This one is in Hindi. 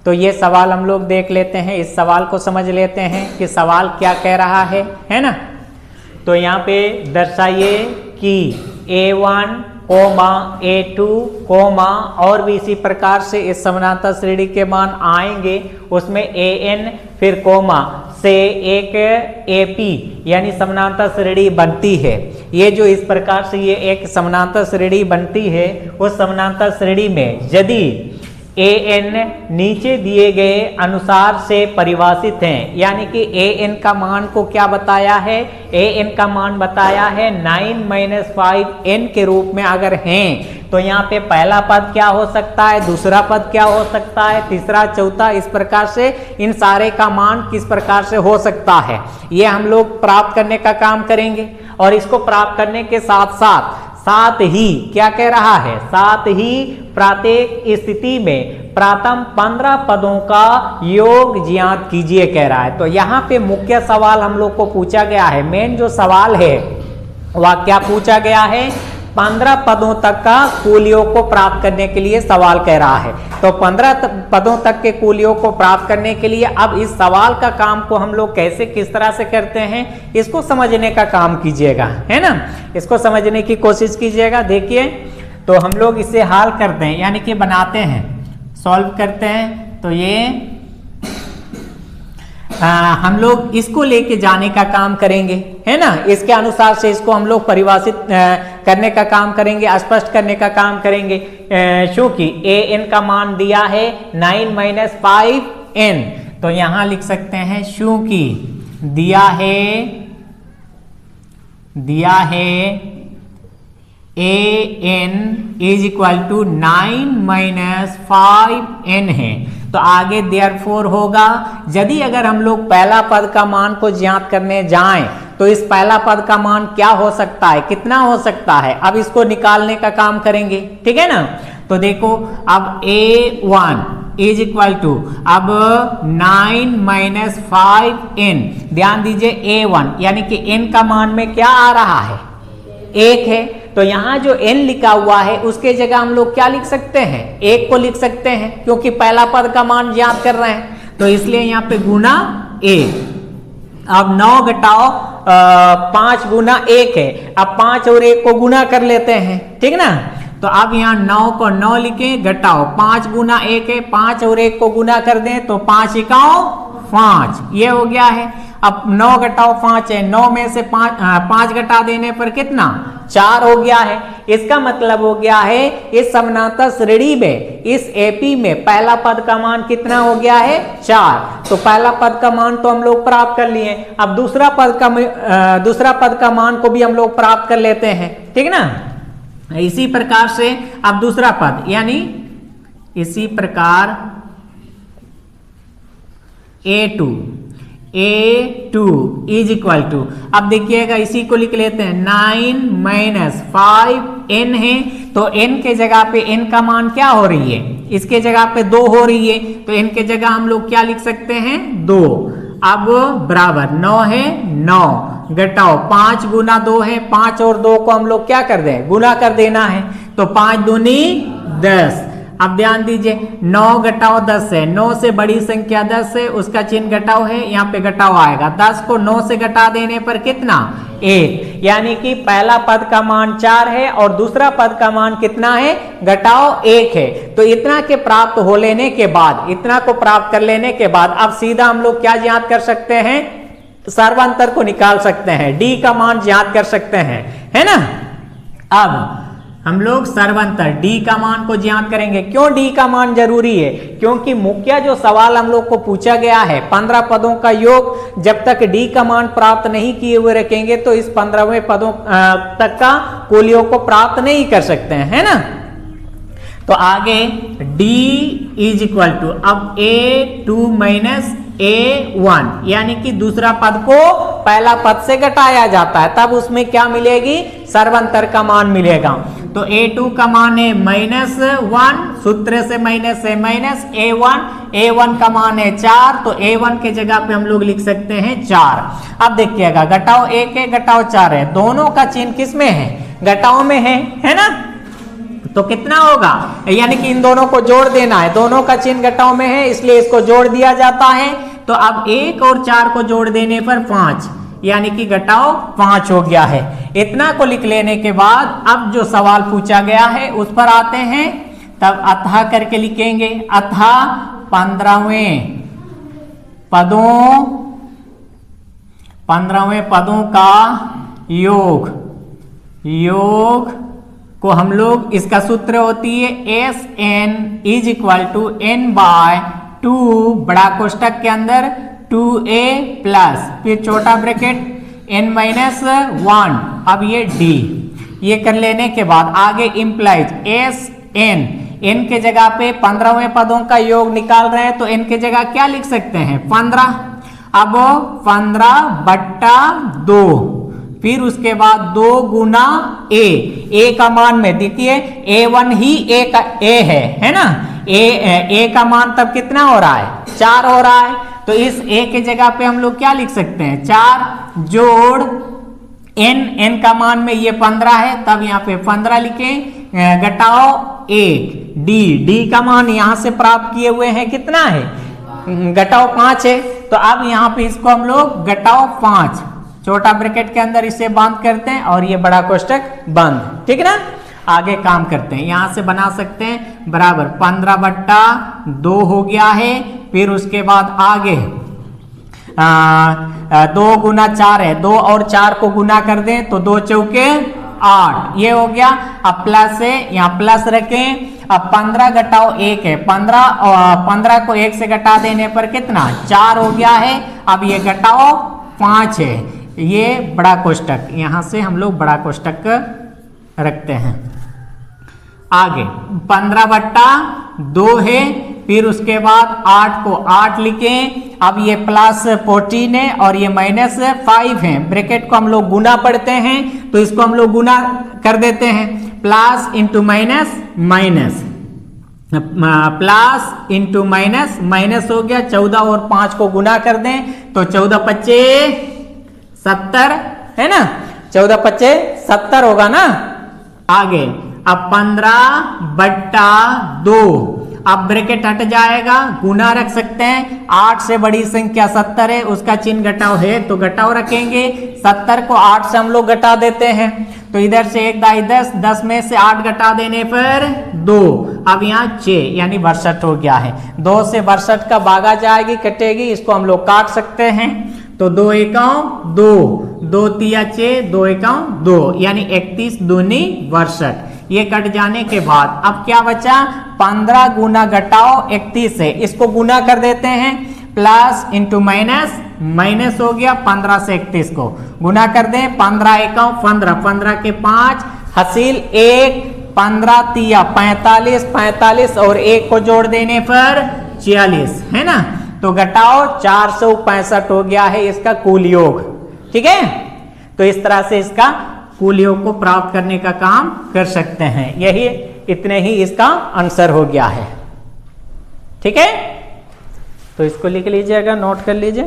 तो ये सवाल हम लोग देख लेते हैं, इस सवाल को समझ लेते हैं कि सवाल क्या कह रहा है ना। तो यहाँ पे दर्शाइए कि A1, A2, और भी इसी प्रकार से इस समानांतर श्रेणी के मान आएंगे, उसमें AN फिर कोमा से एक AP यानी समानांतर श्रेणी बनती है। ये जो इस प्रकार से ये एक समानांतर श्रेणी बनती है, उस समानांतर श्रेणी में यदि AN नीचे दिए गए अनुसार से परिभाषित हैं, यानी कि AN का मान को क्या बताया है, AN का मान बताया है 9 - 5n के रूप में अगर हैं, तो यहाँ पे पहला पद क्या हो सकता है, दूसरा पद क्या हो सकता है, तीसरा, चौथा, इस प्रकार से इन सारे का मान किस प्रकार से हो सकता है, ये हम लोग प्राप्त करने का काम करेंगे। और इसको प्राप्त करने के साथ ही क्या कह रहा है, साथ ही प्रत्येक स्थिति में प्रथम 15 पदों का योग ज्ञात कीजिए कह रहा है। तो यहाँ पे मुख्य सवाल हम लोग को पूछा गया है, मेन जो सवाल है वह क्या पूछा गया है, 15 पदों तक का कुल योग को प्राप्त करने के लिए सवाल कह रहा है। तो 15 पदों तक के कुल योग को प्राप्त करने के लिए अब इस सवाल का काम को हम लोग कैसे किस तरह से करते हैं, इसको समझने का काम कीजिएगा, है ना, इसको समझने की कोशिश कीजिएगा। देखिए, तो हम लोग इसे हल करते हैं, यानी कि बनाते हैं, सॉल्व करते हैं। तो ये हम लोग इसको लेके जाने का काम करेंगे, है ना, इसके अनुसार से इसको हम लोग परिभाषित करने का काम करेंगे, स्पष्ट करने का काम करेंगे। क्योंकि AN का मान दिया है 9 - 5n, तो यहां लिख सकते हैं क्योंकि दिया है AN = 9 - 5n है। तो आगे देयरफॉर होगा, यदि अगर हम लोग पहला पद का मान को ज्ञात करने जाएं, तो इस पहला पद का मान क्या हो सकता है, कितना हो सकता है, अब इसको निकालने का काम करेंगे, ठीक है ना। तो देखो, अब A1 = अब 9 - 5n, ध्यान दीजिए A1 यानी कि n का मान में क्या आ रहा है, 1 है। तो यहाँ जो n लिखा हुआ है उसके जगह हम लोग क्या लिख सकते हैं, 1 को लिख सकते हैं, क्योंकि पहला पद का मान ज्ञात कर रहे हैं, तो इसलिए यहाँ पे गुना 1। अब 9 घटाओ 5 गुना 1 है, अब 5 और 1 को गुना कर लेते हैं, ठीक ना। तो अब यहाँ 9 को 9 लिखे, घटाओ 5 गुना 1 है, 5 और 1 को गुना कर दें तो 5 × 5, ये हो गया है। अब 9 घटाओ 5 है, 9 में से 5 घटा देने पर कितना, 4 हो गया है। इसका मतलब हो गया है इस समानांतर श्रेणी में, इस AP में पहला पद का मान कितना हो गया है, 4। तो पहला पद का मान तो हम लोग प्राप्त कर लिए, अब दूसरा पद का मान को भी हम लोग प्राप्त कर लेते हैं, ठीक ना। इसी प्रकार से अब दूसरा पद, यानी इसी प्रकार A2 = अब देखिएगा, इसी को लिख लेते हैं 9 - 5n है, तो n के जगह पे n का मान क्या हो रही है, इसके जगह पे 2 हो रही है, तो n के जगह हम लोग क्या लिख सकते हैं, 2। अब बराबर 9 है, 9 घटाओ 5 गुना 2 है, 5 और 2 को हम लोग क्या कर दें, गुना कर देना है, तो 5 दूनी 10। अब ध्यान दीजिए, 9 घटाओ 10 है, 9 से बड़ी संख्या 10 है, उसका चिन्ह घटाओ है, यहाँ पे घटाओ आएगा, 10 को 9 से घटा देने पर कितना, 1, यानी कि पहला पद का मान 4 है और दूसरा पद का मान कितना है, घटाओ 1 है। तो इतना के प्राप्त हो लेने के बाद, इतना को प्राप्त कर लेने के बाद अब सीधा हम लोग क्या ज्ञात कर सकते हैं, सर्वांतर को निकाल सकते हैं, D का मान ज्ञात कर सकते हैं, है ना। अब हम लोग सर्वांतर D का मान को ज्ञात करेंगे। क्यों D का मान जरूरी है, क्योंकि मुख्य जो सवाल हम लोग को पूछा गया है, 15 पदों का योग जब तक D का मान प्राप्त नहीं किए हुए रखेंगे तो इस 15वें पदों तक का कुल योग को प्राप्त नहीं कर सकते हैं, है ना। तो आगे D = अब A2 - A1 यानी कि दूसरा पद को पहला पद से घटाया जाता है, तब उसमें क्या मिलेगी, सर्वांतर का मान मिलेगा। तो A2 का मान है -1, सूत्र से माइनस है माइनस, A1 का मान है 4, तो A1 के जगह पे हम लोग लिख सकते हैं 4। अब देखिएगा, घटाओ 1 है, घटाओ 4 है, दोनों का चिन्ह किस में है, घटाओ में है ना। तो कितना होगा, यानी कि इन दोनों को जोड़ देना है, दोनों का चिन्ह घटाओ में है इसलिए इसको जोड़ दिया जाता है। तो अब 1 और 4 को जोड़ देने पर 5, यानी कि घटाओ 5 हो गया है। इतना को लिख लेने के बाद अब जो सवाल पूछा गया है उस पर आते हैं, तब अतः करके लिखेंगे। अतः 15वें पदों का योग को हम लोग, इसका सूत्र होती है Sn = n/2 बड़ा कोष्टक के अंदर 2a प्लस फिर छोटा ब्रैकेट n-1, अब ये d। ये कर लेने के बाद आगे इम्प्लाइज Sn, n के जगह पे 15वें पदों का योग निकाल रहे हैं तो n के जगह क्या लिख सकते हैं 15। अब 15/2, फिर उसके बाद 2 गुना a का मान में देखिए a1 ही a है ना, a का मान तब कितना हो रहा है 4 हो रहा है। तो इस a के जगह पे हम लोग क्या लिख सकते हैं 4 जोड़ n का मान में ये 15 है, तब यहाँ पे 15 लिखें, घटाओ 1 d का मान यहाँ से प्राप्त किए हुए हैं कितना है, घटाओ 5 है। तो अब यहाँ पे इसको हम लोग घटाओ 5 छोटा ब्रैकेट के अंदर इसे बंद करते हैं और ये बड़ा कोष्टक बंद, ठीक है ना। आगे काम करते हैं, यहां से बना सकते हैं बराबर 15/2 हो गया है। फिर उसके बाद आगे 2 गुना 4 है, 2 और 4 को गुना कर दें तो 2 चौके 8, ये हो गया। अब प्लस है, यहाँ प्लस रखें। अब 15 घटाओ 1 है, 15 को 1 से घटा देने पर कितना 4 हो गया है। अब ये घटाओ 5 है, ये बड़ा कोष्टक, यहां से हम लोग बड़ा कोष्टक रखते हैं। आगे 15/2 है, फिर उसके बाद 8 को 8 लिखें। अब ये प्लस 14 है और ये -5 है, ब्रैकेट को हम लोग गुना पढ़ते हैं तो इसको हम लोग गुना कर देते हैं, plus into minus minus, plus into minus minus हो गया। 14 और 5 को गुना कर दें तो 14×5 = 70 है ना, 14×5 = 70 होगा ना। आगे अब 15/2, अब ब्रैकेट हट जाएगा, गुना रख सकते हैं। 8 से बड़ी संख्या 70 है, उसका चिन्ह घटाओ है तो घटाओ रखेंगे। 70 को 8 से हम लोग घटा देते हैं तो इधर से 1 दाई 10, 10 में से 8 घटा देने पर 2, अब यहाँ 6 यानी 62 हो गया है। 2 से 62 का भागा जाएगी, कटेगी, इसको हम लोग काट सकते हैं। तो 2 एकाओं 2, 2 तिया 6, 2 एकाओं 2 यानी 31 दूनी 62। ये कट जाने के बाद अब क्या बचा 15 गुना घटाओ 31 है, इसको गुना कर देते हैं, प्लस इंटू माइनस माइनस हो गया। 15 से 31 को गुना कर दें, 15 एकाओं 15, 15 के 5 हासिल 1, 15 तिया 45, 45 और 1 को जोड़ देने पर 46 है ना। तो घटाओ 465 हो गया है इसका कुल योग, ठीक है। तो इस तरह से इसका कुल योग को प्राप्त करने का काम कर सकते हैं। यही इतने ही इसका आंसर हो गया है, ठीक है। तो इसको लिख लीजिएगा, नोट कर लीजिए।